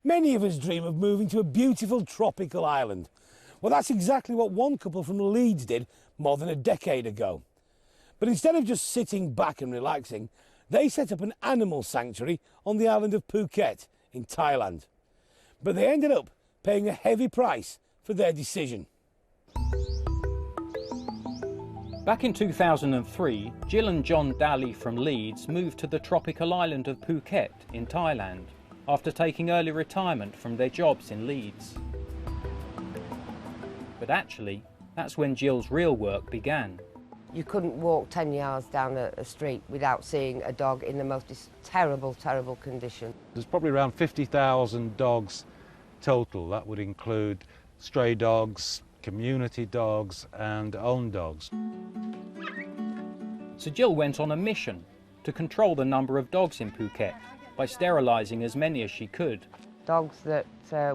Many of us dream of moving to a beautiful tropical island. Well, that's exactly what one couple from Leeds did more than a decade ago. But instead of just sitting back and relaxing, they set up an animal sanctuary on the island of Phuket in Thailand. But they ended up paying a heavy price for their decision. Back in 2003, Gill and Gill Dalley from Leeds moved to the tropical island of Phuket in Thailand after taking early retirement from their jobs in Leeds. But actually, that's when Gill's real work began. You couldn't walk 10 yards down a street without seeing a dog in the most terrible, terrible condition. There's probably around 50,000 dogs total. That would include stray dogs, community dogs and own dogs. So Gill went on a mission to control the number of dogs in Phuket by sterilising as many as she could. Dogs that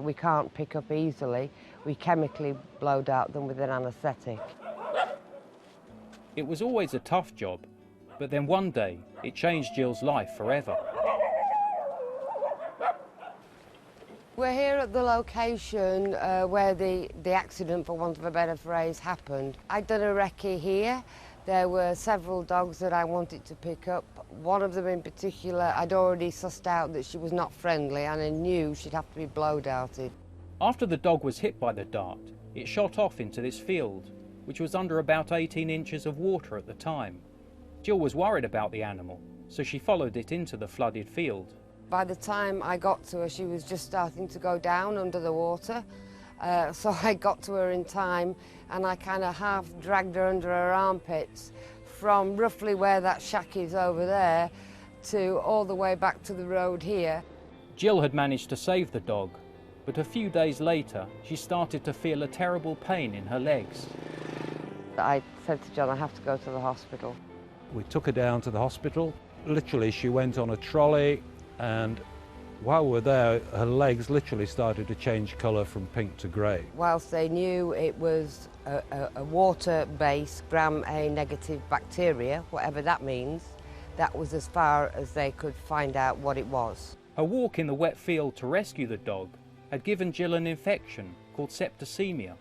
we can't pick up easily, we chemically blowed out them with an anaesthetic. It was always a tough job, but then one day it changed Gill's life forever. We're here at the location where the accident, for want of a better phrase, happened. I'd done a recce here. There were several dogs that I wanted to pick up. One of them in particular, I'd already sussed out that she was not friendly and I knew she'd have to be blowed outed. After the dog was hit by the dart, it shot off into this field, which was under about 18 inches of water at the time. Gill was worried about the animal, so she followed it into the flooded field. By the time I got to her, she was just starting to go down under the water. So I got to her in time and I kind of half dragged her under her armpits from roughly where that shack is over there to all the way back to the road here. Gill had managed to save the dog, but a few days later she started to feel a terrible pain in her legs. I said to John, I have to go to the hospital. We took her down to the hospital. Literally, she went on a trolley, and while we were there, her legs literally started to change colour from pink to grey. Whilst they knew it was a water-based gram-A negative bacteria, whatever that means, that was as far as they could find out what it was. Her walk in the wet field to rescue the dog had given Gill an infection called septicemia.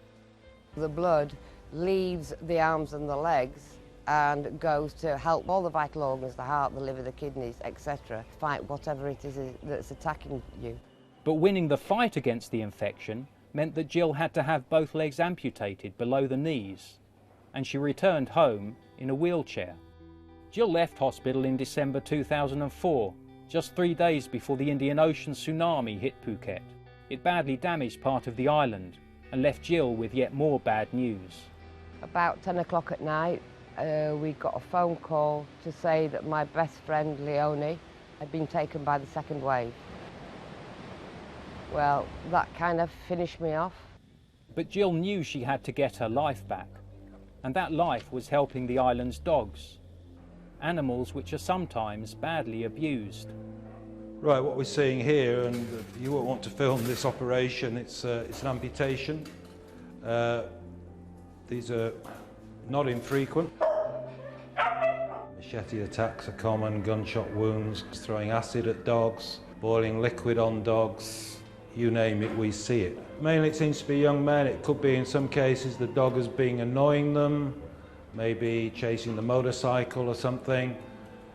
The blood leaves the arms and the legs and goes to help all the vital organs, the heart, the liver, the kidneys, etc., fight whatever it is that's attacking you. But winning the fight against the infection meant that Gill had to have both legs amputated below the knees, and she returned home in a wheelchair. Gill left hospital in December 2004, just 3 days before the Indian Ocean tsunami hit Phuket. It badly damaged part of the island and left Gill with yet more bad news. About 10 o'clock at night, we got a phone call to say that my best friend, Leonie, had been taken by the second wave. Well, that kind of finished me off. But Gill knew she had to get her life back, and that life was helping the island's dogs, animals which are sometimes badly abused. Right, what we're seeing here, and you won't want to film this operation, it's an amputation. These are not infrequent. Machete attacks are common, gunshot wounds, throwing acid at dogs, boiling liquid on dogs, you name it, we see it. Mainly it seems to be young men. It could be in some cases the dog is being annoying them, maybe chasing the motorcycle or something.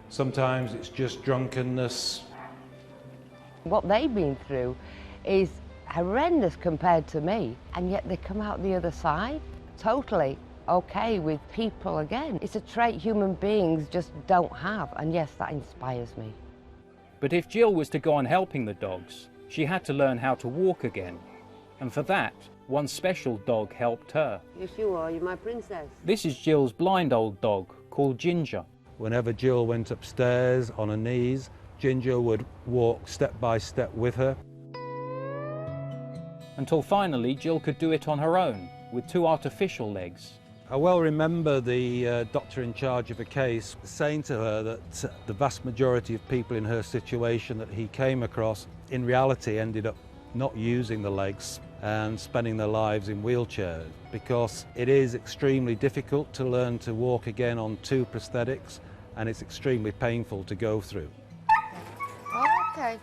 Sometimes it's just drunkenness. What they've been through is horrendous compared to me, and yet they come out the other side totally okay with people again. It's a trait human beings just don't have, and yes, that inspires me. But if Gill was to go on helping the dogs, she had to learn how to walk again. And for that, one special dog helped her. Yes, you are. You're my princess. This is Gill's blind old dog, called Ginger. Whenever Gill went upstairs on her knees, Ginger would walk step by step with her. Until finally Gill could do it on her own, with 2 artificial legs. I well remember the doctor in charge of a case saying to her that the vast majority of people in her situation that he came across in reality ended up not using the legs and spending their lives in wheelchairs, because it is extremely difficult to learn to walk again on 2 prosthetics, and it's extremely painful to go through. Oh, okay.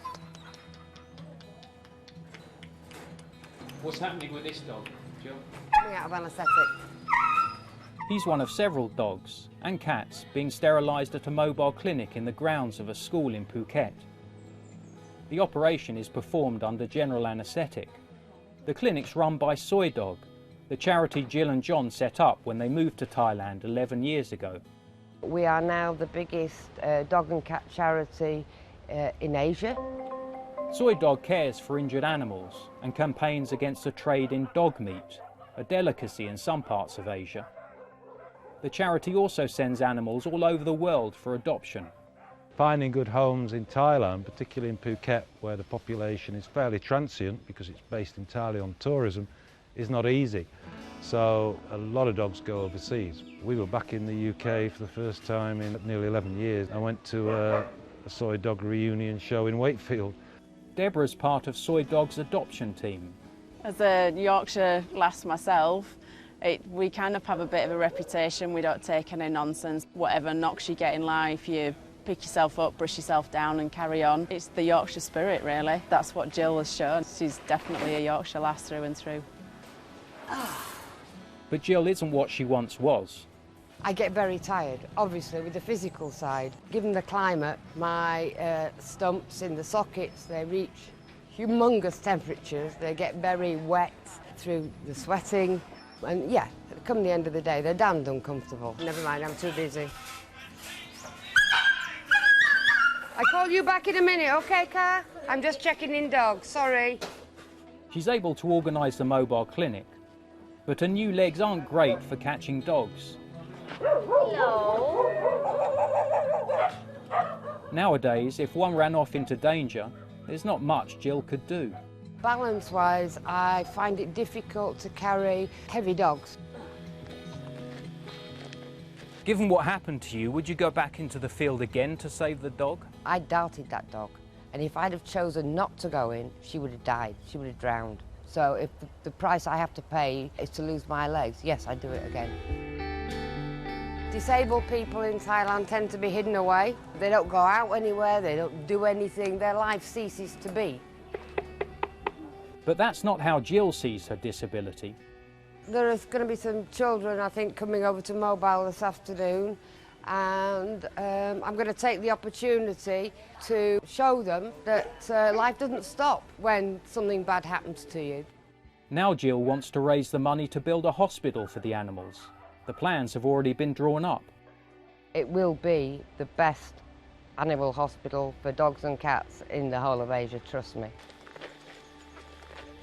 What's happening with this dog, Jill? Coming out of anaesthetic. He's one of several dogs and cats being sterilised at a mobile clinic in the grounds of a school in Phuket. The operation is performed under general anaesthetic. The clinic's run by Soi Dog, the charity Jill and John set up when they moved to Thailand 11 years ago. We are now the biggest dog and cat charity in Asia. Soi Dog cares for injured animals and campaigns against the trade in dog meat, a delicacy in some parts of Asia. The charity also sends animals all over the world for adoption. Finding good homes in Thailand, particularly in Phuket, where the population is fairly transient because it's based entirely on tourism, is not easy. So a lot of dogs go overseas. We were back in the UK for the first time in nearly 11 years. I went to a Soi Dog reunion show in Wakefield. Deborah's part of Soi Dog's adoption team. As a Yorkshire lass myself, we kind of have a bit of a reputation. We don't take any nonsense. Whatever knocks you get in life, you pick yourself up, brush yourself down and carry on. It's the Yorkshire spirit, really. That's what Jill has shown. She's definitely a Yorkshire lass through and through. But Jill isn't what she once was. I get very tired, obviously, with the physical side. Given the climate, my stumps in the sockets, they reach humongous temperatures. They get very wet through the sweating. And yeah, come the end of the day, they're damned uncomfortable. Never mind, I'm too busy. I'll call you back in a minute, OK, Car? I'm just checking in dogs, sorry. She's able to organise the mobile clinic, but her new legs aren't great for catching dogs. Hello. Nowadays, if one ran off into danger, there's not much Jill could do. Balance-wise, I find it difficult to carry heavy dogs. Given what happened to you, would you go back into the field again to save the dog? I doubted that dog, and if I'd have chosen not to go in, she would have died, she would have drowned. So if the price I have to pay is to lose my legs, yes, I'd do it again. Disabled people in Thailand tend to be hidden away. They don't go out anywhere, they don't do anything, their life ceases to be. But that's not how Jill sees her disability. There is going to be some children, I think, coming over to Mobile this afternoon, and I'm going to take the opportunity to show them that life doesn't stop when something bad happens to you. Now Jill wants to raise the money to build a hospital for the animals. The plans have already been drawn up. It will be the best animal hospital for dogs and cats in the whole of Asia, trust me.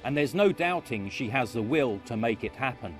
And there's no doubting she has the will to make it happen.